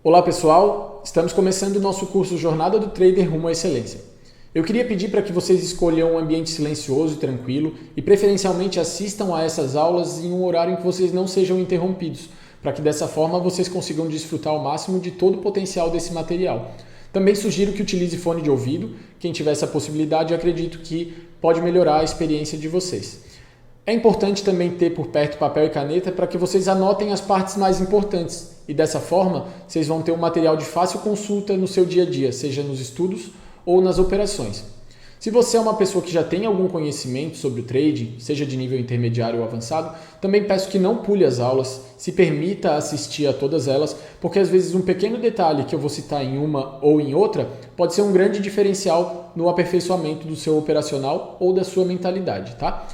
Olá pessoal, estamos começando o nosso curso Jornada do Trader Rumo à Excelência. Eu queria pedir para que vocês escolham um ambiente silencioso e tranquilo e preferencialmente assistam a essas aulas em um horário em que vocês não sejam interrompidos, para que dessa forma vocês consigam desfrutar ao máximo de todo o potencial desse material. Também sugiro que utilize fone de ouvido, quem tiver essa possibilidade eu acredito que pode melhorar a experiência de vocês. É importante também ter por perto papel e caneta para que vocês anotem as partes mais importantes e dessa forma vocês vão ter um material de fácil consulta no seu dia a dia, seja nos estudos ou nas operações. Se você é uma pessoa que já tem algum conhecimento sobre o trading, seja de nível intermediário ou avançado, também peço que não pule as aulas, se permita assistir a todas elas, porque às vezes um pequeno detalhe que eu vou citar em uma ou em outra pode ser um grande diferencial no aperfeiçoamento do seu operacional ou da sua mentalidade, tá?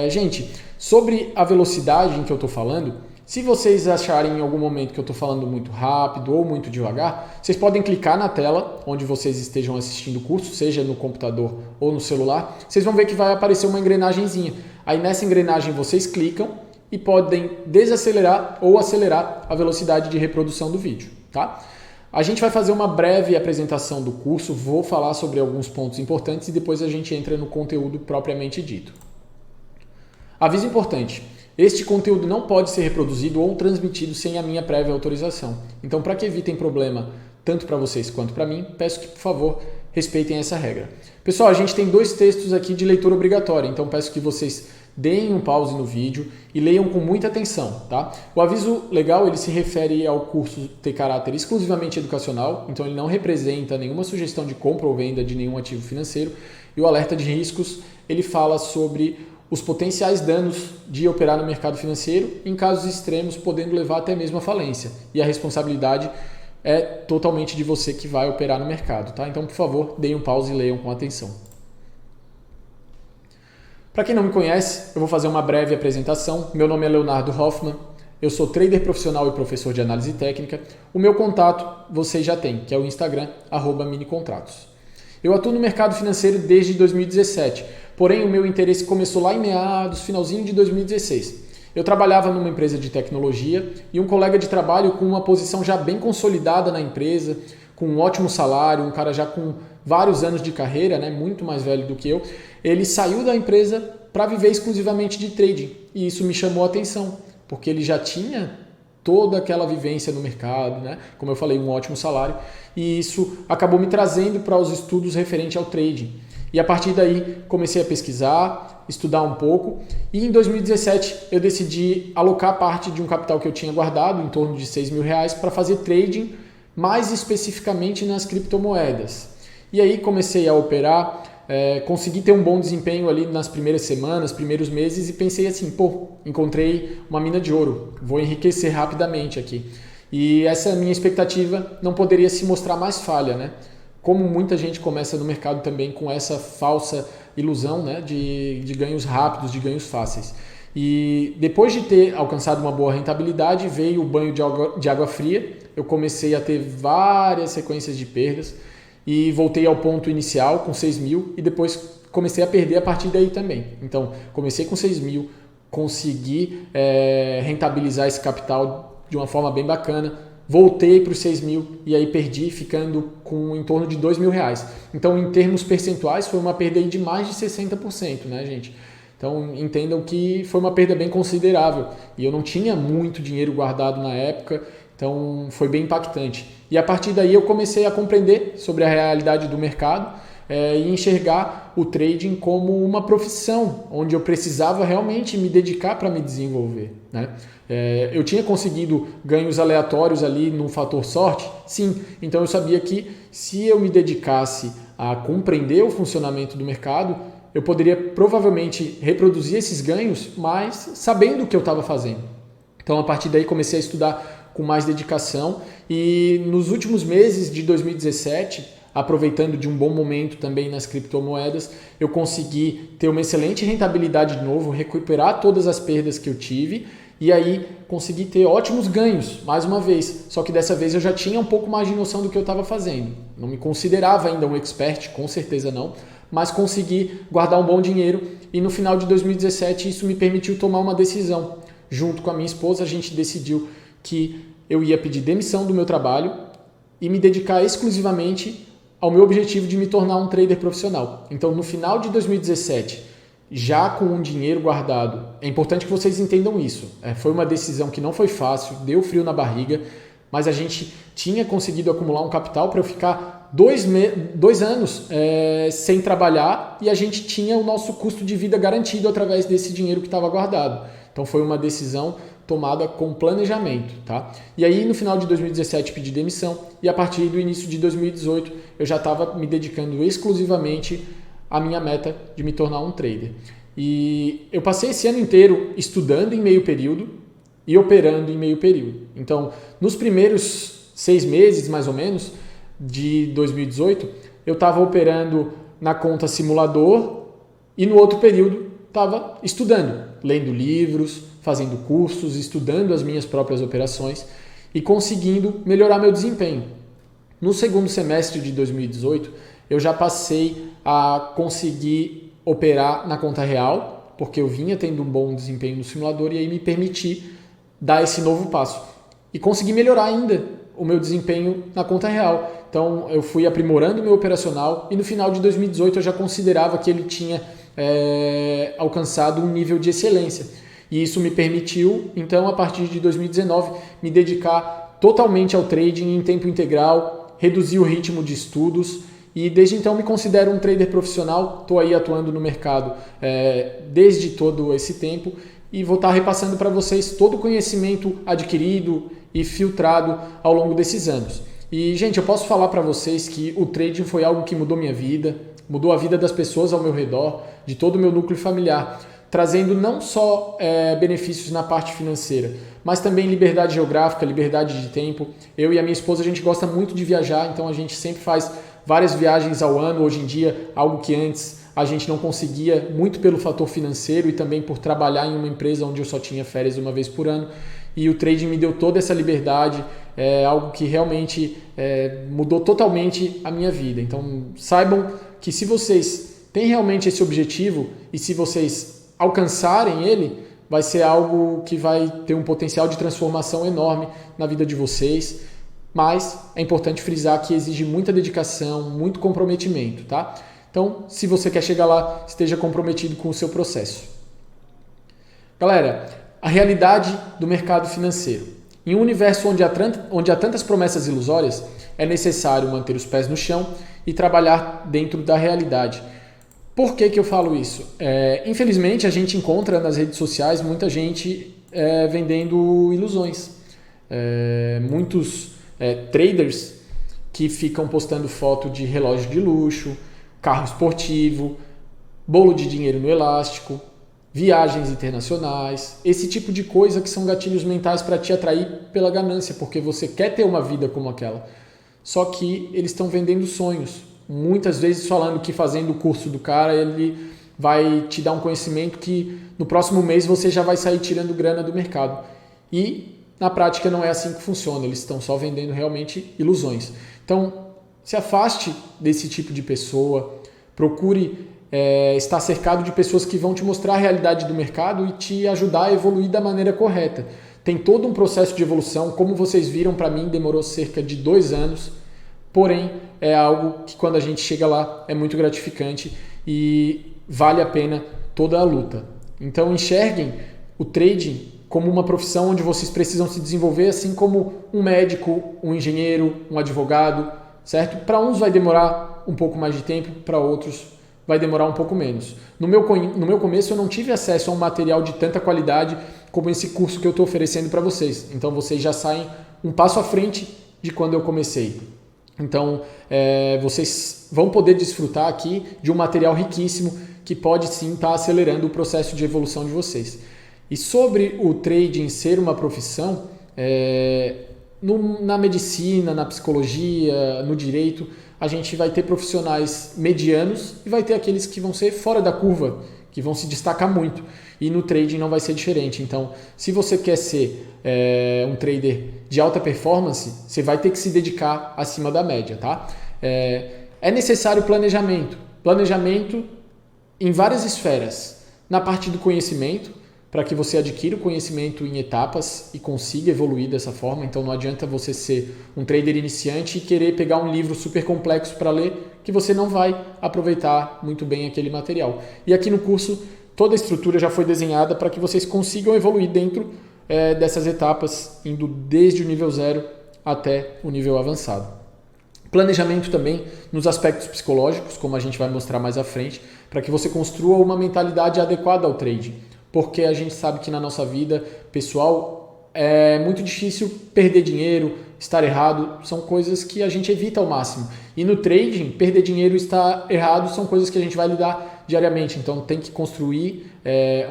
Gente, sobre a velocidade em que eu estou falando, se vocês acharem em algum momento que eu estou falando muito rápido ou muito devagar, vocês podem clicar na tela onde vocês estejam assistindo o curso, seja no computador ou no celular, vocês vão ver que vai aparecer uma engrenagemzinha. Aí nessa engrenagem vocês clicam e podem desacelerar ou acelerar a velocidade de reprodução do vídeo, tá? A gente vai fazer uma breve apresentação do curso, vou falar sobre alguns pontos importantes e depois a gente entra no conteúdo propriamente dito. Aviso importante, este conteúdo não pode ser reproduzido ou transmitido sem a minha prévia autorização. Então, para que evitem problema tanto para vocês quanto para mim, peço que, por favor, respeitem essa regra. Pessoal, a gente tem 2 textos aqui de leitura obrigatória, então peço que vocês deem um pause no vídeo e leiam com muita atenção, tá? O aviso legal, ele se refere ao curso ter caráter exclusivamente educacional, então ele não representa nenhuma sugestão de compra ou venda de nenhum ativo financeiro, e o alerta de riscos, ele fala sobre os potenciais danos de operar no mercado financeiro, em casos extremos, podendo levar até mesmo à falência. E a responsabilidade é totalmente de você que vai operar no mercado, tá? Então, por favor, deem um pause e leiam com atenção. Para quem não me conhece, eu vou fazer uma breve apresentação. Meu nome é Leonardo Hoffman, eu sou trader profissional e professor de análise técnica. O meu contato vocês já têm, que é o Instagram, @minicontratos. Eu atuo no mercado financeiro desde 2017, porém o meu interesse começou lá em finalzinho de 2016. Eu trabalhava numa empresa de tecnologia e um colega de trabalho com uma posição já bem consolidada na empresa, com um ótimo salário, um cara já com vários anos de carreira, né, muito mais velho do que eu, ele saiu da empresa para viver exclusivamente de trading e isso me chamou a atenção, porque ele já tinha toda aquela vivência no mercado, né? Como eu falei, um ótimo salário, e isso acabou me trazendo para os estudos referente ao trading. E a partir daí comecei a pesquisar, estudar um pouco, e em 2017 eu decidi alocar parte de um capital que eu tinha guardado, em torno de R$6.000, para fazer trading, mais especificamente nas criptomoedas. E aí comecei a operar, consegui ter um bom desempenho ali nas primeiras semanas, primeiros meses e pensei assim, encontrei uma mina de ouro, vou enriquecer rapidamente aqui. E essa minha expectativa não poderia se mostrar mais falha, né? Como muita gente começa no mercado também com essa falsa ilusão, né, de ganhos rápidos, de ganhos fáceis. E depois de ter alcançado uma boa rentabilidade, veio o banho de água fria, eu comecei a ter várias sequências de perdas, e voltei ao ponto inicial com 6.000 e depois comecei a perder a partir daí também. Então, comecei com 6.000, consegui rentabilizar esse capital de uma forma bem bacana, voltei para os 6.000 e aí perdi ficando com em torno de R$2.000. Então, em termos percentuais, foi uma perda de mais de 60%, né, gente? Então, entendam que foi uma perda bem considerável e eu não tinha muito dinheiro guardado na época, então foi bem impactante. E a partir daí eu comecei a compreender sobre a realidade do mercado e enxergar o trading como uma profissão, onde eu precisava realmente me dedicar para me desenvolver, né? Eu tinha conseguido ganhos aleatórios ali no fator sorte? Sim, então eu sabia que se eu me dedicasse a compreender o funcionamento do mercado, eu poderia provavelmente reproduzir esses ganhos, mas sabendo o que eu estava fazendo. Então a partir daí comecei a estudar com mais dedicação e nos últimos meses de 2017, aproveitando de um bom momento também nas criptomoedas, eu consegui ter uma excelente rentabilidade de novo, recuperar todas as perdas que eu tive e aí consegui ter ótimos ganhos, mais uma vez. Só que dessa vez eu já tinha um pouco mais de noção do que eu estava fazendo. Não me considerava ainda um expert, com certeza não, mas consegui guardar um bom dinheiro e no final de 2017 isso me permitiu tomar uma decisão. Junto com a minha esposa, a gente decidiu que eu ia pedir demissão do meu trabalho e me dedicar exclusivamente ao meu objetivo de me tornar um trader profissional. Então, no final de 2017, já com um dinheiro guardado, é importante que vocês entendam isso. Foi uma decisão que não foi fácil, deu frio na barriga, mas a gente tinha conseguido acumular um capital para eu ficar 2 anos sem trabalhar e a gente tinha o nosso custo de vida garantido através desse dinheiro que estava guardado. Então foi uma decisão tomada com planejamento, tá? E aí no final de 2017 pedi demissão e a partir do início de 2018 eu já estava me dedicando exclusivamente à minha meta de me tornar um trader. E eu passei esse ano inteiro estudando em meio período e operando em meio período. Então, nos primeiros 6 meses, mais ou menos, de 2018, eu estava operando na conta simulador e no outro período estava estudando, lendo livros, fazendo cursos, estudando as minhas próprias operações e conseguindo melhorar meu desempenho. No segundo semestre de 2018, eu já passei a conseguir operar na conta real, porque eu vinha tendo um bom desempenho no simulador e aí me permiti dar esse novo passo. E consegui melhorar ainda o meu desempenho na conta real. Então eu fui aprimorando o meu operacional e no final de 2018 eu já considerava que ele tinha alcançado um nível de excelência. E isso me permitiu, então, a partir de 2019, me dedicar totalmente ao trading em tempo integral, reduzir o ritmo de estudos e desde então me considero um trader profissional, estou aí atuando no mercado desde todo esse tempo e vou estar repassando para vocês todo o conhecimento adquirido e filtrado ao longo desses anos. E, gente, eu posso falar para vocês que o trading foi algo que mudou minha vida, mudou a vida das pessoas ao meu redor, de todo o meu núcleo familiar, trazendo não só benefícios na parte financeira, mas também liberdade geográfica, liberdade de tempo. Eu e a minha esposa, a gente gosta muito de viajar, então a gente sempre faz várias viagens ao ano, hoje em dia, algo que antes a gente não conseguia, muito pelo fator financeiro e também por trabalhar em uma empresa onde eu só tinha férias uma vez por ano. E o trading me deu toda essa liberdade, algo que realmente mudou totalmente a minha vida. Então saibam que se vocês têm realmente esse objetivo e se vocês alcançarem ele, vai ser algo que vai ter um potencial de transformação enorme na vida de vocês. Mas é importante frisar que exige muita dedicação, muito comprometimento, tá? Então, se você quer chegar lá, esteja comprometido com o seu processo. Galera, a realidade do mercado financeiro. Em um universo onde há tantas promessas ilusórias, é necessário manter os pés no chão e trabalhar dentro da realidade. Por que eu falo isso? Infelizmente, a gente encontra nas redes sociais muita gente vendendo ilusões. Muitos traders que ficam postando foto de relógio de luxo, carro esportivo, bolo de dinheiro no elástico, viagens internacionais, esse tipo de coisa que são gatilhos mentais para te atrair pela ganância, porque você quer ter uma vida como aquela. Só que eles estão vendendo sonhos. Muitas vezes falando que fazendo o curso do cara, ele vai te dar um conhecimento que no próximo mês você já vai sair tirando grana do mercado. E na prática não é assim que funciona, eles estão só vendendo realmente ilusões. Então, se afaste desse tipo de pessoa, procure estar cercado de pessoas que vão te mostrar a realidade do mercado e te ajudar a evoluir da maneira correta. Tem todo um processo de evolução, como vocês viram, para mim demorou cerca de 2 anos, porém é algo que quando a gente chega lá é muito gratificante e vale a pena toda a luta. Então enxerguem o trading como uma profissão onde vocês precisam se desenvolver, assim como um médico, um engenheiro, um advogado, certo? Para uns vai demorar um pouco mais de tempo, para outros vai demorar um pouco menos. No meu começo eu não tive acesso a um material de tanta qualidade como esse curso que eu estou oferecendo para vocês. Então vocês já saem um passo à frente de quando eu comecei. Então vocês vão poder desfrutar aqui de um material riquíssimo que pode sim estar acelerando o processo de evolução de vocês. E sobre o trading ser uma profissão, na medicina, na psicologia, no direito, a gente vai ter profissionais medianos e vai ter aqueles que vão ser fora da curva, que vão se destacar muito. E no trading não vai ser diferente. Então, se você quer ser um trader de alta performance, você vai ter que se dedicar acima da média, tá? É necessário planejamento. Planejamento em várias esferas. Na parte do conhecimento, para que você adquira o conhecimento em etapas e consiga evoluir dessa forma. Então não adianta você ser um trader iniciante e querer pegar um livro super complexo para ler, que você não vai aproveitar muito bem aquele material. E aqui no curso, toda a estrutura já foi desenhada para que vocês consigam evoluir dentro dessas etapas, indo desde o nível 0 até o nível avançado. Planejamento também nos aspectos psicológicos, como a gente vai mostrar mais à frente, para que você construa uma mentalidade adequada ao trading. Porque a gente sabe que na nossa vida pessoal é muito difícil perder dinheiro, estar errado, são coisas que a gente evita ao máximo. E no trading, perder dinheiro e estar errado são coisas que a gente vai lidar diariamente. Então tem que construir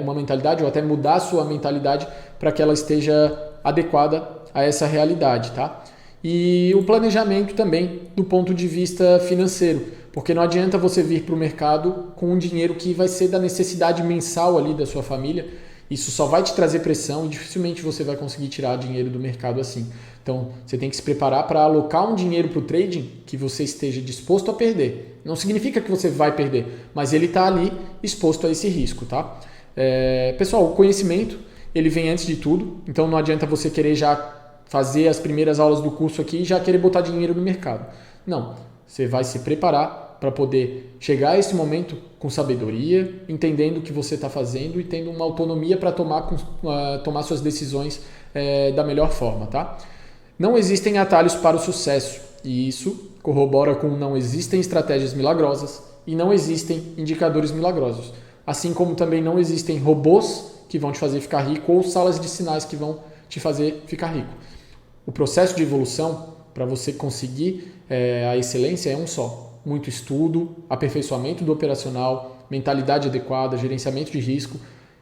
uma mentalidade ou até mudar a sua mentalidade para que ela esteja adequada a essa realidade, tá? E o planejamento também do ponto de vista financeiro, porque não adianta você vir para o mercado com um dinheiro que vai ser da necessidade mensal ali da sua família. Isso só vai te trazer pressão e dificilmente você vai conseguir tirar dinheiro do mercado assim. Então você tem que se preparar para alocar um dinheiro para o trading que você esteja disposto a perder. Não significa que você vai perder, mas ele está ali exposto a esse risco, tá? Pessoal, o conhecimento ele vem antes de tudo, então não adianta você querer já fazer as primeiras aulas do curso aqui e já querer botar dinheiro no mercado. Não, você vai se preparar para poder chegar a esse momento com sabedoria, entendendo o que você está fazendo e tendo uma autonomia para tomar suas decisões da melhor forma, tá? Não existem atalhos para o sucesso e isso corrobora com não existem estratégias milagrosas e não existem indicadores milagrosos. Assim como também não existem robôs que vão te fazer ficar rico ou salas de sinais que vão te fazer ficar rico. O processo de evolução para você conseguir a excelência é um só. Muito estudo, aperfeiçoamento do operacional, mentalidade adequada, gerenciamento de risco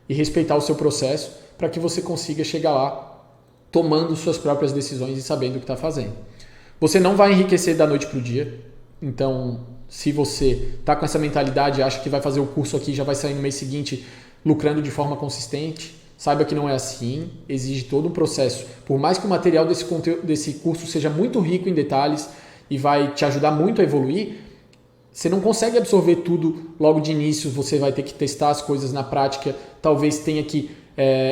e respeitar o seu processo para que você consiga chegar lá tomando suas próprias decisões e sabendo o que está fazendo. Você não vai enriquecer da noite para o dia. Então, se você está com essa mentalidade e acha que vai fazer o curso aqui e já vai sair no mês seguinte lucrando de forma consistente, saiba que não é assim, exige todo um processo. Por mais que o material desse curso seja muito rico em detalhes e vai te ajudar muito a evoluir, você não consegue absorver tudo logo de início, você vai ter que testar as coisas na prática, talvez tenha que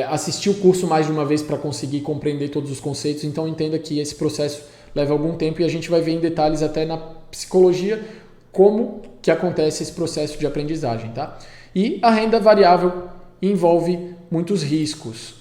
assistir o curso mais de uma vez para conseguir compreender todos os conceitos, então entenda que esse processo leva algum tempo e a gente vai ver em detalhes até na psicologia como que acontece esse processo de aprendizagem, tá? E a renda variável envolve muitos riscos,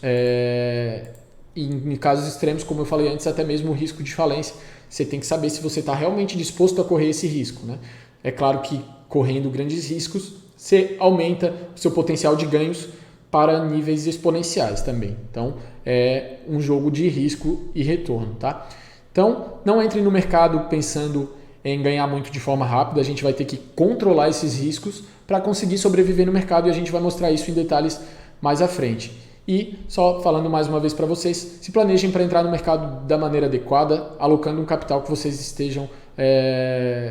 em casos extremos, como eu falei antes, até mesmo o risco de falência. Você tem que saber se você está realmente disposto a correr esse risco, né? É claro que correndo grandes riscos, você aumenta o seu potencial de ganhos para níveis exponenciais também. Então, é um jogo de risco e retorno, tá? Então, não entre no mercado pensando em ganhar muito de forma rápida. A gente vai ter que controlar esses riscos para conseguir sobreviver no mercado e a gente vai mostrar isso em detalhes mais à frente. E só falando mais uma vez para vocês, se planejem para entrar no mercado da maneira adequada, alocando um capital que vocês estejam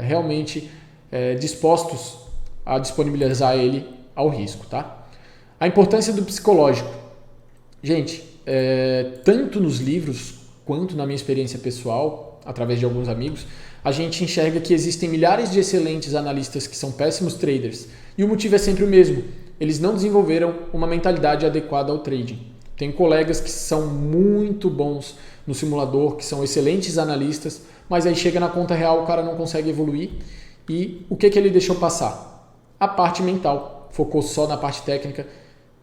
realmente dispostos a disponibilizar ele ao risco, tá? A importância do psicológico. Gente, tanto nos livros quanto na minha experiência pessoal, através de alguns amigos, a gente enxerga que existem milhares de excelentes analistas que são péssimos traders. E o motivo é sempre o mesmo. Eles não desenvolveram uma mentalidade adequada ao trading. Tem colegas que são muito bons no simulador, que são excelentes analistas, mas aí chega na conta real, o cara não consegue evoluir. E o que ele deixou passar? A parte mental. Focou só na parte técnica,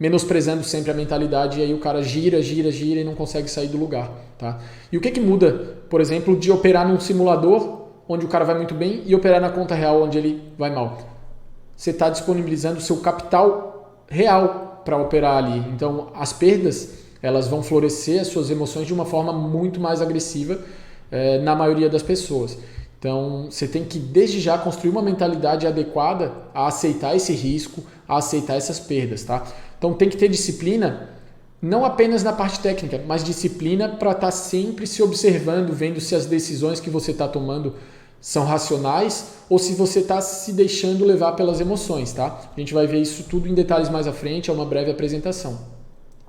menosprezando sempre a mentalidade, e aí o cara gira e não consegue sair do lugar. Tá? E o que muda, por exemplo, de operar num simulador, onde o cara vai muito bem, e operar na conta real, onde ele vai mal? Você está disponibilizando o seu capital real para operar ali. Então, as perdas elas vão florescer as suas emoções de uma forma muito mais agressiva na maioria das pessoas. Então, você tem que, desde já, construir uma mentalidade adequada a aceitar esse risco, a aceitar essas perdas. Tá? Então, tem que ter disciplina, não apenas na parte técnica, mas disciplina para estar sempre se observando, vendo se as decisões que você está tomando são racionais ou se você está se deixando levar pelas emoções, tá? A gente vai ver isso tudo em detalhes mais à frente, é uma breve apresentação.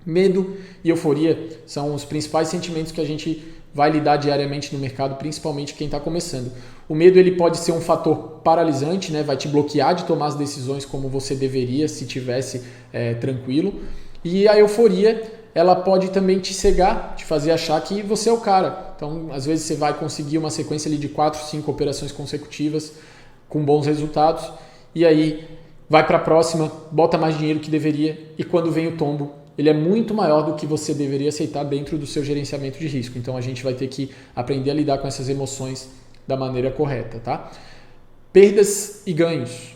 Medo e euforia são os principais sentimentos que a gente vai lidar diariamente no mercado, principalmente quem está começando. O medo ele pode ser um fator paralisante, né? Vai te bloquear de tomar as decisões como você deveria se tivesse tranquilo. E a euforia, ela pode também te cegar, te fazer achar que você é o cara. Então, às vezes você vai conseguir uma sequência ali de 4, 5 operações consecutivas com bons resultados, e aí vai para a próxima, bota mais dinheiro que deveria, e quando vem o tombo, ele é muito maior do que você deveria aceitar dentro do seu gerenciamento de risco. Então, a gente vai ter que aprender a lidar com essas emoções da maneira correta, tá? Perdas e ganhos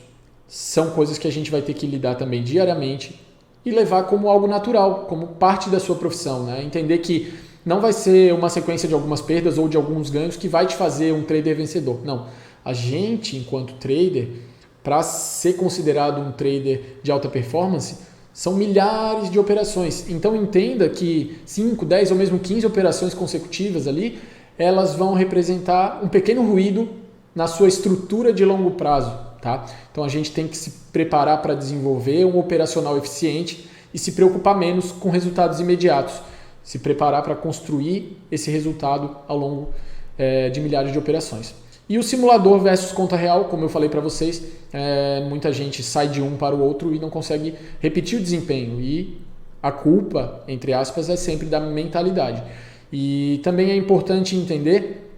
são coisas que a gente vai ter que lidar também diariamente e levar como algo natural, como parte da sua profissão, né? Entender que não vai ser uma sequência de algumas perdas ou de alguns ganhos que vai te fazer um trader vencedor. Não. A gente, enquanto trader, para ser considerado um trader de alta performance, são milhares de operações. Então entenda que 5, 10 ou mesmo 15 operações consecutivas ali, elas vão representar um pequeno ruído na sua estrutura de longo prazo, tá? Então a gente tem que se preparar para desenvolver um operacional eficiente e se preocupar menos com resultados imediatos. Se preparar para construir esse resultado ao longo de milhares de operações. E o simulador versus conta real, como eu falei para vocês, muita gente sai de um para o outro e não consegue repetir o desempenho. E a culpa, entre aspas, é sempre da mentalidade. E também é importante entender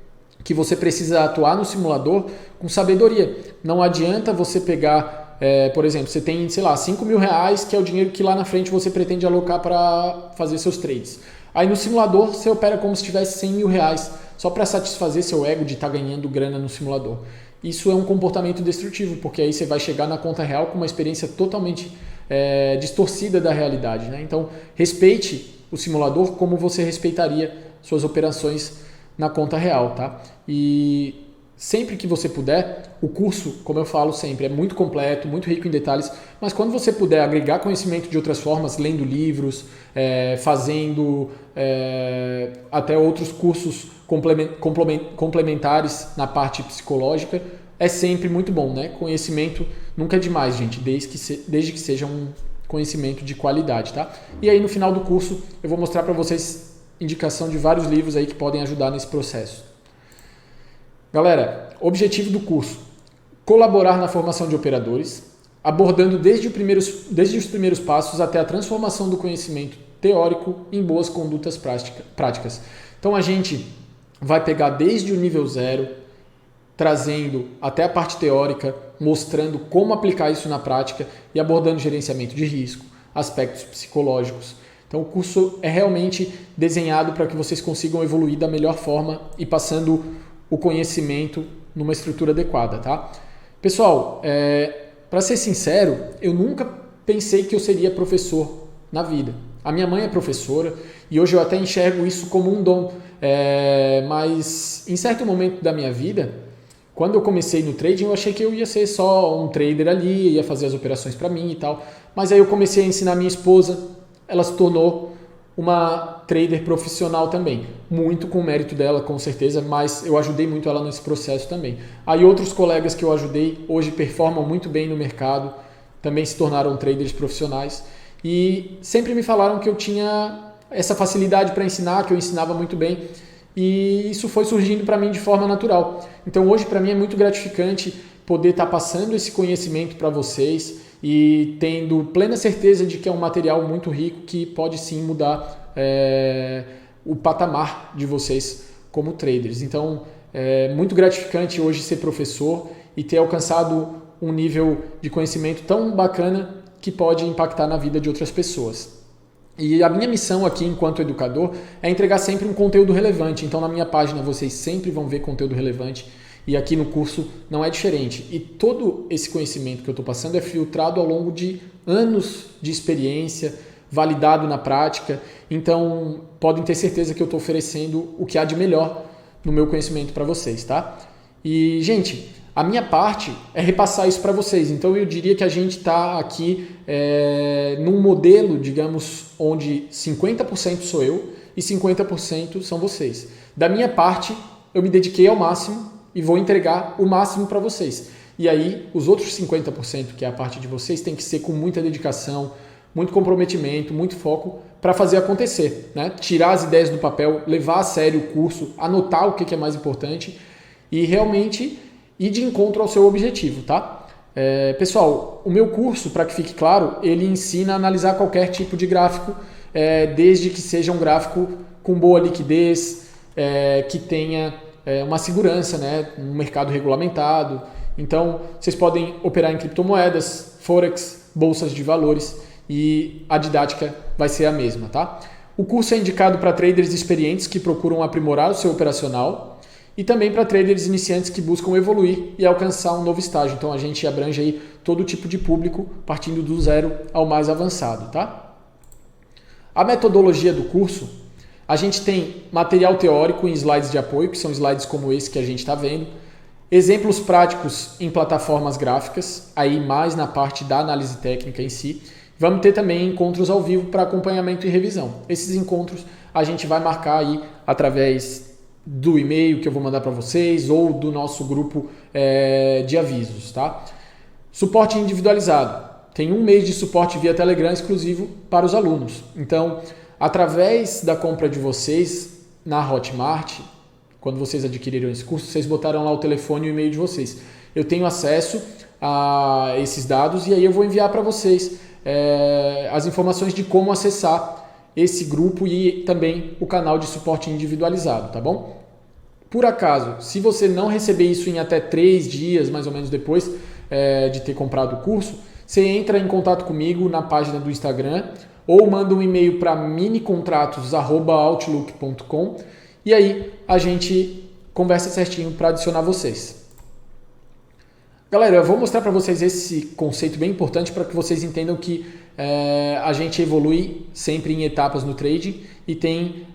que você precisa atuar no simulador com sabedoria. Não adianta você pegar, por exemplo, você tem, sei lá, R$5.000, que é o dinheiro que lá na frente você pretende alocar para fazer seus trades. Aí no simulador você opera como se tivesse R$100.000, só para satisfazer seu ego de estar ganhando grana no simulador. Isso é um comportamento destrutivo, porque aí você vai chegar na conta real com uma experiência totalmente distorcida da realidade, né? Então, respeite o simulador como você respeitaria suas operações na conta real, tá? E sempre que você puder, o curso, como eu falo sempre, é muito completo, muito rico em detalhes, mas quando você puder agregar conhecimento de outras formas, lendo livros, fazendo até outros cursos complementares na parte psicológica, é sempre muito bom, né? Conhecimento nunca é demais, gente, desde que seja um conhecimento de qualidade, tá? E aí no final do curso eu vou mostrar para vocês indicação de vários livros aí que podem ajudar nesse processo. Galera, objetivo do curso: colaborar na formação de operadores, abordando desde os primeiros passos até a transformação do conhecimento teórico em boas condutas práticas. Então a gente vai pegar desde o nível 0, trazendo até a parte teórica, mostrando como aplicar isso na prática e abordando gerenciamento de risco, aspectos psicológicos. Então o curso é realmente desenhado para que vocês consigam evoluir da melhor forma e passando o conhecimento numa estrutura adequada, tá? Pessoal, para ser sincero, eu nunca pensei que eu seria professor na vida. A minha mãe é professora e hoje eu até enxergo isso como um dom. Mas em certo momento da minha vida, quando eu comecei no trading, eu achei que eu ia ser só um trader ali, ia fazer as operações para mim e tal. Mas aí eu comecei a ensinar minha esposa, ela se tornou uma trader profissional também. Muito com o mérito dela, com certeza, mas eu ajudei muito ela nesse processo também. Aí outros colegas que eu ajudei hoje performam muito bem no mercado, também se tornaram traders profissionais e sempre me falaram que eu tinha essa facilidade para ensinar, que eu ensinava muito bem, e isso foi surgindo para mim de forma natural. Então hoje para mim é muito gratificante poder estar passando esse conhecimento para vocês e tendo plena certeza de que é um material muito rico que pode sim mudar o patamar de vocês como traders. Então é muito gratificante hoje ser professor e ter alcançado um nível de conhecimento tão bacana que pode impactar na vida de outras pessoas. E a minha missão aqui enquanto educador é entregar sempre um conteúdo relevante. Então na minha página vocês sempre vão ver conteúdo relevante e aqui no curso não é diferente. E todo esse conhecimento que eu estou passando é filtrado ao longo de anos de experiência, validado na prática. Então podem ter certeza que eu estou oferecendo o que há de melhor no meu conhecimento para vocês, tá? E gente, a minha parte é repassar isso para vocês. Então eu diria que a gente está aqui num modelo, digamos, onde 50% sou eu e 50% são vocês. Da minha parte, eu me dediquei ao máximo e vou entregar o máximo para vocês. E aí, os outros 50%, que é a parte de vocês, tem que ser com muita dedicação, muito comprometimento, muito foco para fazer acontecer, né? Tirar as ideias do papel, levar a sério o curso, anotar o que é mais importante e realmente ir de encontro ao seu objetivo, tá? Pessoal, o meu curso, para que fique claro, ele ensina a analisar qualquer tipo de gráfico, desde que seja um gráfico com boa liquidez, que tenha uma segurança, né, um mercado regulamentado. Então, vocês podem operar em criptomoedas, forex, bolsas de valores e a didática vai ser a mesma, tá? O curso é indicado para traders experientes que procuram aprimorar o seu operacional e também para traders iniciantes que buscam evoluir e alcançar um novo estágio. Então a gente abrange aí todo tipo de público, partindo do zero ao mais avançado, tá? A metodologia do curso, a gente tem material teórico em slides de apoio, que são slides como esse que a gente está vendo, exemplos práticos em plataformas gráficas, aí mais na parte da análise técnica em si. Vamos ter também encontros ao vivo para acompanhamento e revisão. Esses encontros a gente vai marcar aí através do e-mail que eu vou mandar para vocês ou do nosso grupo de avisos, tá? Suporte individualizado. Tem 1 mês de suporte via Telegram exclusivo para os alunos. Então, através da compra de vocês na Hotmart, quando vocês adquiriram esse curso, vocês botaram lá o telefone e o e-mail de vocês. Eu tenho acesso a esses dados e aí eu vou enviar para vocês as informações de como acessar esse grupo e também o canal de suporte individualizado, tá bom? Por acaso, se você não receber isso em até 3 dias, mais ou menos depois de ter comprado o curso, você entra em contato comigo na página do Instagram ou manda um e-mail para minicontratos@outlook.com e aí a gente conversa certinho para adicionar vocês. Galera, eu vou mostrar para vocês esse conceito bem importante para que vocês entendam que a gente evolui sempre em etapas no trading e tem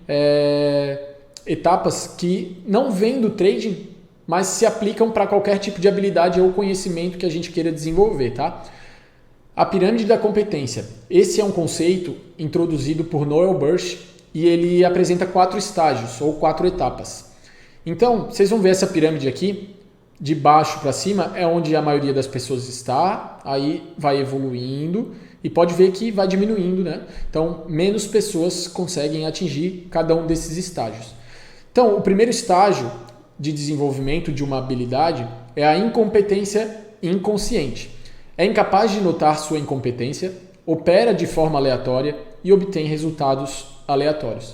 etapas que não vêm do trading, mas se aplicam para qualquer tipo de habilidade ou conhecimento que a gente queira desenvolver, tá? A pirâmide da competência. Esse é um conceito introduzido por Noel Bursch e ele apresenta 4 estágios ou 4 etapas. Então, vocês vão ver essa pirâmide aqui. De baixo para cima é onde a maioria das pessoas está, aí vai evoluindo e pode ver que vai diminuindo, né? Então, menos pessoas conseguem atingir cada um desses estágios. Então, o primeiro estágio de desenvolvimento de uma habilidade é a incompetência inconsciente. É incapaz de notar sua incompetência, opera de forma aleatória e obtém resultados aleatórios.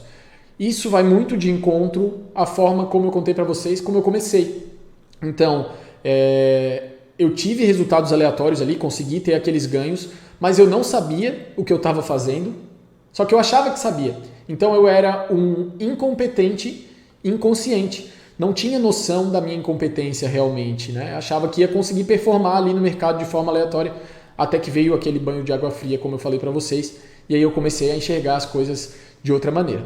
Isso vai muito de encontro à forma como eu contei para vocês, como eu comecei. Então, eu tive resultados aleatórios ali, consegui ter aqueles ganhos, mas eu não sabia o que eu estava fazendo, só que eu achava que sabia. Então, eu era um incompetente inconsciente. Não tinha noção da minha incompetência realmente, né? Achava que ia conseguir performar ali no mercado de forma aleatória, até que veio aquele banho de água fria, como eu falei para vocês, e aí eu comecei a enxergar as coisas de outra maneira.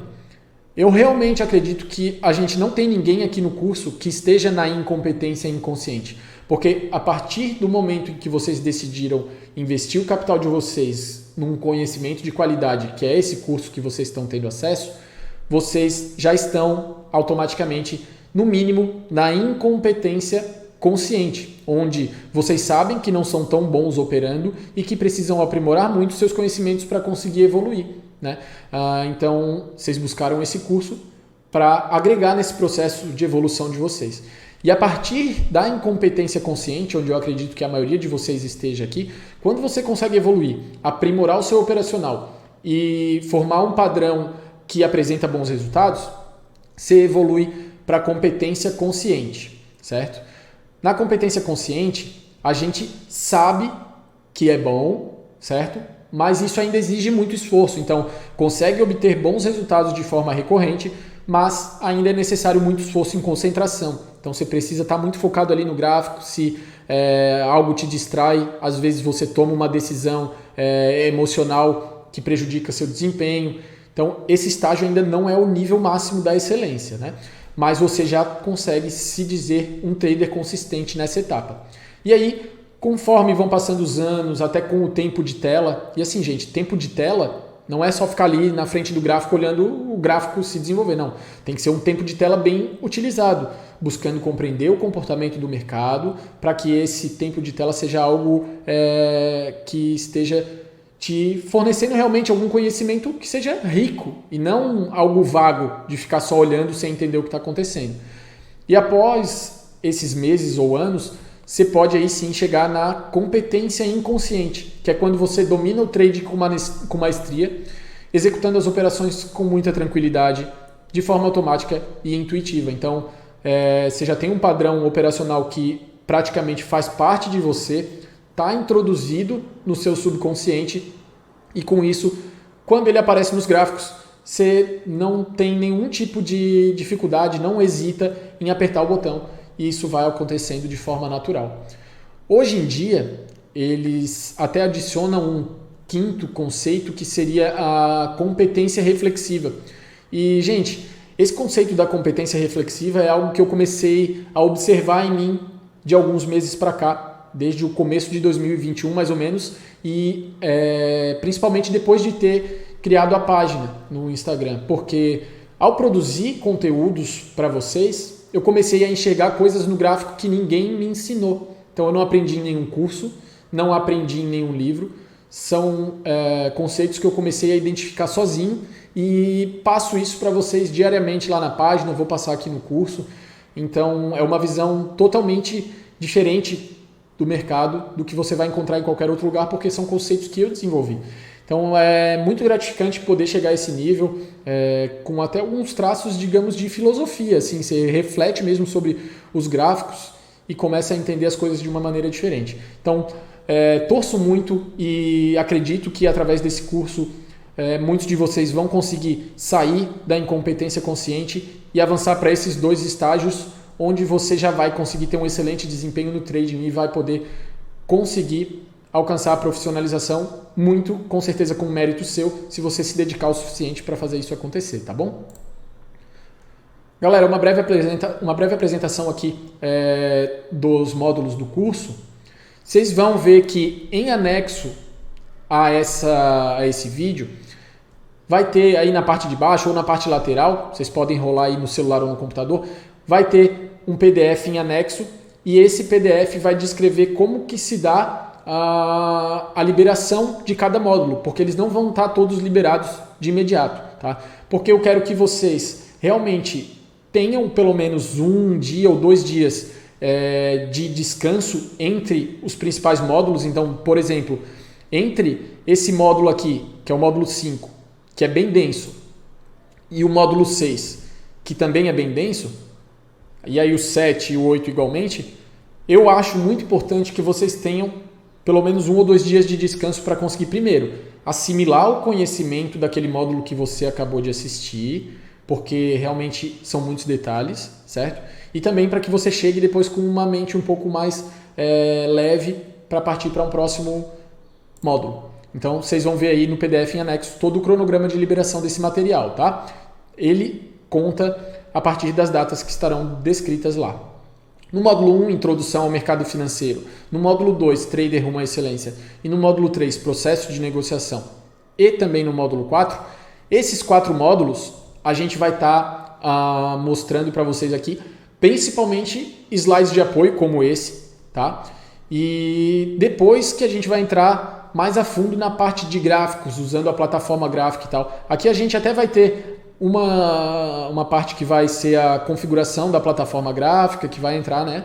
Eu realmente acredito que a gente não tem ninguém aqui no curso que esteja na incompetência inconsciente, porque a partir do momento em que vocês decidiram investir o capital de vocês num conhecimento de qualidade, que é esse curso que vocês estão tendo acesso, vocês já estão automaticamente, no mínimo, na incompetência consciente, onde vocês sabem que não são tão bons operando e que precisam aprimorar muito seus conhecimentos para conseguir evoluir, né? Então, vocês buscaram esse curso para agregar nesse processo de evolução de vocês. E a partir da incompetência consciente, onde eu acredito que a maioria de vocês esteja aqui, quando você consegue evoluir, aprimorar o seu operacional e formar um padrão que apresenta bons resultados, você evolui para a competência consciente, certo? Na competência consciente, a gente sabe que é bom, certo? Mas isso ainda exige muito esforço, então consegue obter bons resultados de forma recorrente, mas ainda é necessário muito esforço em concentração. Então você precisa estar muito focado ali no gráfico, se algo te distrai, às vezes você toma uma decisão emocional que prejudica seu desempenho. Então esse estágio ainda não é o nível máximo da excelência, né? Mas você já consegue se dizer um trader consistente nessa etapa. E aí, conforme vão passando os anos, até com o tempo de tela, e assim, gente, tempo de tela não é só ficar ali na frente do gráfico olhando o gráfico se desenvolver, não. Tem que ser um tempo de tela bem utilizado, buscando compreender o comportamento do mercado, para que esse tempo de tela seja algo que esteja te fornecendo realmente algum conhecimento que seja rico, e não algo vago de ficar só olhando sem entender o que está acontecendo. E após esses meses ou anos, você pode aí sim chegar na competência inconsciente, que é quando você domina o trade com maestria, executando as operações com muita tranquilidade, de forma automática e intuitiva. Então, você já tem um padrão operacional que praticamente faz parte de você, está introduzido no seu subconsciente e com isso, quando ele aparece nos gráficos, você não tem nenhum tipo de dificuldade, não hesita em apertar o botão e isso vai acontecendo de forma natural. Hoje em dia, eles até adicionam um quinto conceito que seria a competência reflexiva. E, gente, esse conceito da competência reflexiva é algo que eu comecei a observar em mim de alguns meses para cá, desde o começo de 2021 mais ou menos, e principalmente depois de ter criado a página no Instagram, porque ao produzir conteúdos para vocês, eu comecei a enxergar coisas no gráfico que ninguém me ensinou. Então eu não aprendi em nenhum curso, não aprendi em nenhum livro, são conceitos que eu comecei a identificar sozinho e passo isso para vocês diariamente lá na página, vou passar aqui no curso. Então é uma visão totalmente diferente do mercado, do que você vai encontrar em qualquer outro lugar, porque são conceitos que eu desenvolvi. Então é muito gratificante poder chegar a esse nível, com até alguns traços, digamos, de filosofia. Assim, você reflete mesmo sobre os gráficos e começa a entender as coisas de uma maneira diferente. Então, torço muito e acredito que através desse curso muitos de vocês vão conseguir sair da incompetência consciente e avançar para esses 2 estágios, onde você já vai conseguir ter um excelente desempenho no trading e vai poder conseguir alcançar a profissionalização, muito com certeza com mérito seu, se você se dedicar o suficiente para fazer isso acontecer, tá bom? Galera, uma breve apresentação aqui dos módulos do curso. Vocês vão ver que em anexo a esse vídeo, vai ter aí na parte de baixo ou na parte lateral, vocês podem rolar aí no celular ou no computador, vai ter um PDF em anexo e esse PDF vai descrever como que se dá a liberação de cada módulo, porque eles não vão estar todos liberados de imediato, tá? Porque eu quero que vocês realmente tenham pelo menos 1 dia ou 2 dias de descanso entre os principais módulos. Então, por exemplo, entre esse módulo aqui, que é o módulo 5, que é bem denso, e o módulo 6, que também é bem denso, e aí o 7 e o 8 igualmente, eu acho muito importante que vocês tenham pelo menos 1 ou 2 dias de descanso para conseguir, primeiro, assimilar o conhecimento daquele módulo que você acabou de assistir, porque realmente são muitos detalhes, certo? E também para que você chegue depois com uma mente um pouco mais leve para partir para um próximo módulo. Então, vocês vão ver aí no PDF em anexo todo o cronograma de liberação desse material, tá? Ele conta a partir das datas que estarão descritas lá. No módulo 1, Introdução ao Mercado Financeiro. No módulo 2, Trader Rumo à Excelência. E no módulo 3, Processo de Negociação. E também no módulo 4, esses 4 módulos a gente vai estar mostrando para vocês aqui, principalmente slides de apoio como esse, tá? E depois que a gente vai entrar mais a fundo na parte de gráficos, usando a plataforma gráfica e tal. Aqui a gente até vai ter uma parte que vai ser a configuração da plataforma gráfica, que vai entrar, né,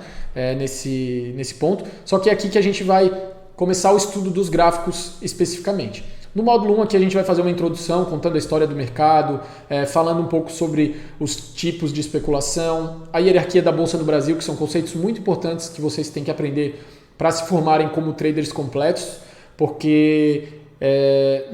nesse ponto. Só que é aqui que a gente vai começar o estudo dos gráficos especificamente. No módulo 1 aqui a gente vai fazer uma introdução contando a história do mercado, falando um pouco sobre os tipos de especulação, a hierarquia da Bolsa do Brasil, que são conceitos muito importantes que vocês têm que aprender para se formarem como traders completos, porque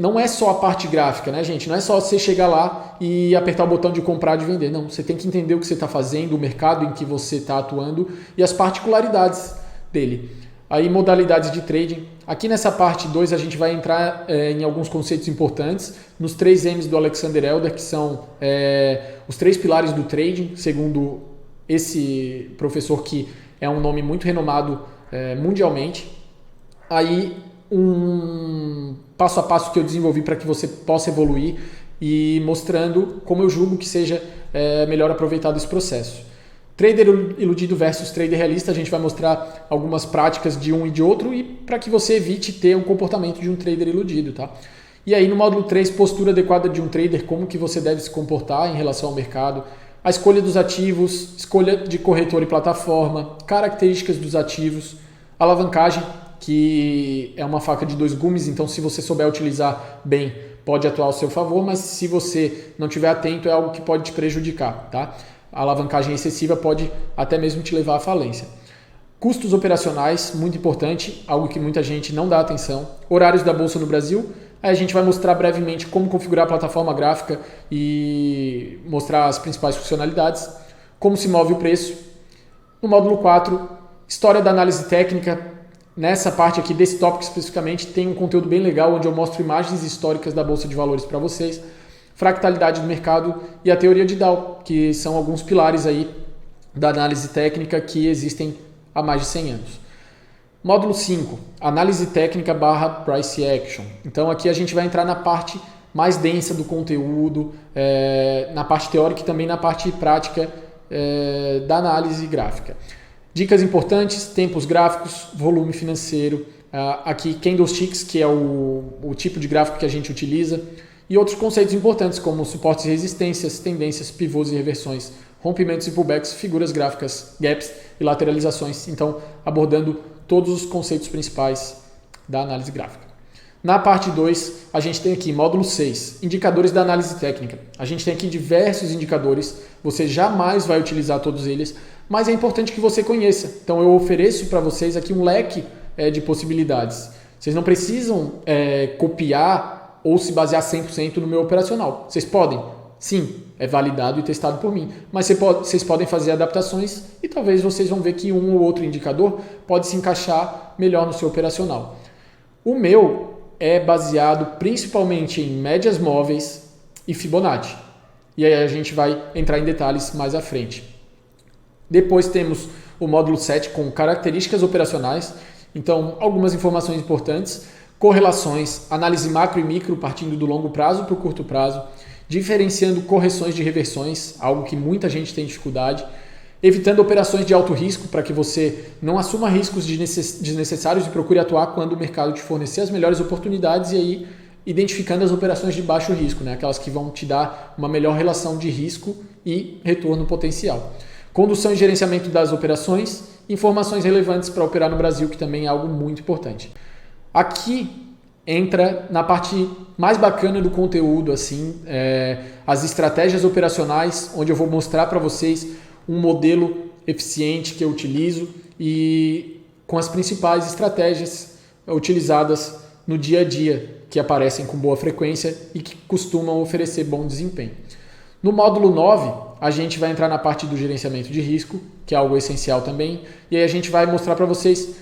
não é só a parte gráfica, né, gente? Não é só você chegar lá e apertar o botão de comprar, de vender. Não, você tem que entender o que você está fazendo, o mercado em que você está atuando e as particularidades dele. Aí, modalidades de trading. Aqui nessa parte 2 a gente vai entrar em alguns conceitos importantes, nos 3 M's do Alexander Elder, que são os 3 pilares do trading, segundo esse professor que é um nome muito renomado mundialmente. Aí, um passo a passo que eu desenvolvi para que você possa evoluir e mostrando como eu julgo que seja melhor aproveitado esse processo. Trader iludido versus trader realista, a gente vai mostrar algumas práticas de um e de outro e para que você evite ter um comportamento de um trader iludido, tá? E aí no módulo 3, postura adequada de um trader, como que você deve se comportar em relação ao mercado, a escolha dos ativos, escolha de corretor e plataforma, características dos ativos, alavancagem, que é uma faca de dois gumes, então se você souber utilizar bem, pode atuar ao seu favor, mas se você não estiver atento, é algo que pode te prejudicar, tá? A alavancagem excessiva pode até mesmo te levar à falência. Custos operacionais, muito importante, algo que muita gente não dá atenção. Horários da Bolsa no Brasil. Aí a gente vai mostrar brevemente como configurar a plataforma gráfica e mostrar as principais funcionalidades. Como se move o preço. No módulo 4, história da análise técnica. Nessa parte aqui desse tópico especificamente tem um conteúdo bem legal onde eu mostro imagens históricas da Bolsa de Valores para vocês. Fractalidade do mercado e a teoria de Dow, que são alguns pilares aí da análise técnica que existem há mais de 100 anos. Módulo 5, análise técnica / price action. Então aqui a gente vai entrar na parte mais densa do conteúdo, na parte teórica e também na parte prática da análise gráfica. Dicas importantes, tempos gráficos, volume financeiro, aqui candlesticks, que é o tipo de gráfico que a gente utiliza, e outros conceitos importantes como suportes e resistências, tendências, pivôs e reversões, rompimentos e pullbacks, figuras gráficas, gaps e lateralizações. Então, abordando todos os conceitos principais da análise gráfica. Na parte 2, a gente tem aqui módulo 6, indicadores da análise técnica. A gente tem aqui diversos indicadores, você jamais vai utilizar todos eles, mas é importante que você conheça. Então, eu ofereço para vocês aqui um leque de possibilidades. Vocês não precisam copiar ou se basear 100% no meu operacional. Vocês podem? Sim, é validado e testado por mim, mas vocês podem fazer adaptações e talvez vocês vão ver que um ou outro indicador pode se encaixar melhor no seu operacional. O meu é baseado principalmente em médias móveis e Fibonacci. E aí a gente vai entrar em detalhes mais à frente. Depois temos o módulo 7 com características operacionais, então algumas informações importantes, correlações, análise macro e micro partindo do longo prazo para o curto prazo, diferenciando correções de reversões, algo que muita gente tem dificuldade, evitando operações de alto risco para que você não assuma riscos desnecessários e procure atuar quando o mercado te fornecer as melhores oportunidades e aí identificando as operações de baixo risco, né? Aquelas que vão te dar uma melhor relação de risco e retorno potencial. Condução e gerenciamento das operações, informações relevantes para operar no Brasil, que também é algo muito importante. Aqui entra na parte mais bacana do conteúdo, assim, as estratégias operacionais, onde eu vou mostrar para vocês um modelo eficiente que eu utilizo e com as principais estratégias utilizadas no dia a dia, que aparecem com boa frequência e que costumam oferecer bom desempenho. No módulo 9, a gente vai entrar na parte do gerenciamento de risco, que é algo essencial também, e aí a gente vai mostrar para vocês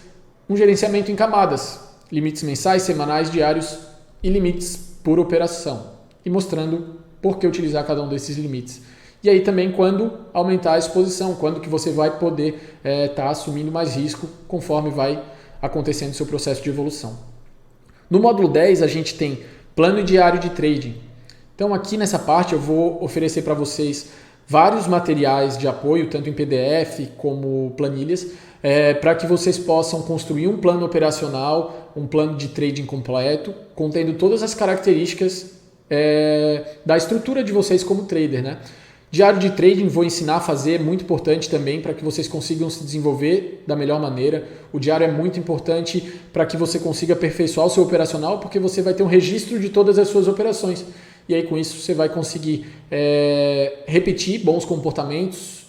um gerenciamento em camadas, limites mensais, semanais, diários e limites por operação. E mostrando por que utilizar cada um desses limites. E aí também quando aumentar a exposição, quando que você vai poder estar assumindo mais risco conforme vai acontecendo o seu processo de evolução. No módulo 10 a gente tem plano diário de trading. Então aqui nessa parte eu vou oferecer para vocês vários materiais de apoio, tanto em PDF como planilhas, para que vocês possam construir um plano operacional, um plano de trading completo, contendo todas as características da estrutura de vocês como trader, né? Diário de trading vou ensinar a fazer, muito importante também para que vocês consigam se desenvolver da melhor maneira. O diário é muito importante para que você consiga aperfeiçoar o seu operacional, porque você vai ter um registro de todas as suas operações. E aí com isso você vai conseguir repetir bons comportamentos,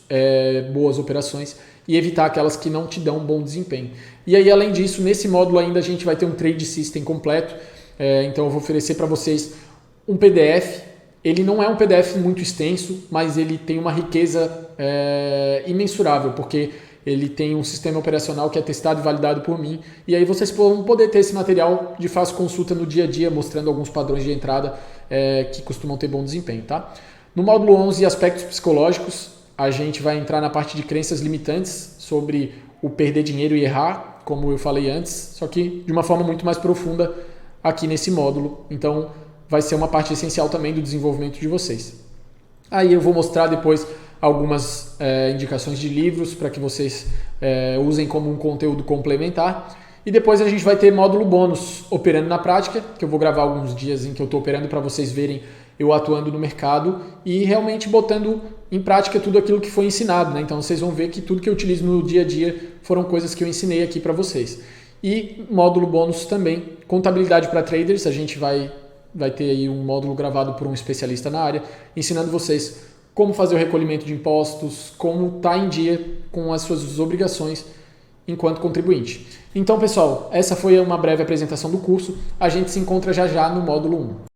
boas operações e evitar aquelas que não te dão um bom desempenho. E aí além disso, nesse módulo ainda a gente vai ter um trade system completo. Então eu vou oferecer para vocês um PDF. Ele não é um PDF muito extenso, mas ele tem uma riqueza imensurável, porque ele tem um sistema operacional que é testado e validado por mim. E aí vocês vão poder ter esse material de fácil consulta no dia a dia, mostrando alguns padrões de entrada que costumam ter bom desempenho. Tá? No módulo 11, aspectos psicológicos, a gente vai entrar na parte de crenças limitantes sobre o perder dinheiro e errar, como eu falei antes, só que de uma forma muito mais profunda aqui nesse módulo. Então, vai ser uma parte essencial também do desenvolvimento de vocês. Aí eu vou mostrar depois algumas indicações de livros para que vocês usem como um conteúdo complementar. E depois a gente vai ter módulo bônus operando na prática, que eu vou gravar alguns dias em que eu estou operando para vocês verem eu atuando no mercado e realmente botando em prática tudo aquilo que foi ensinado, né? Então vocês vão ver que tudo que eu utilizo no dia a dia foram coisas que eu ensinei aqui para vocês. E módulo bônus também, contabilidade para traders, a gente vai ter aí um módulo gravado por um especialista na área, ensinando vocês como fazer o recolhimento de impostos, como estar em dia com as suas obrigações enquanto contribuinte. Então, pessoal, essa foi uma breve apresentação do curso. A gente se encontra já já no módulo 1.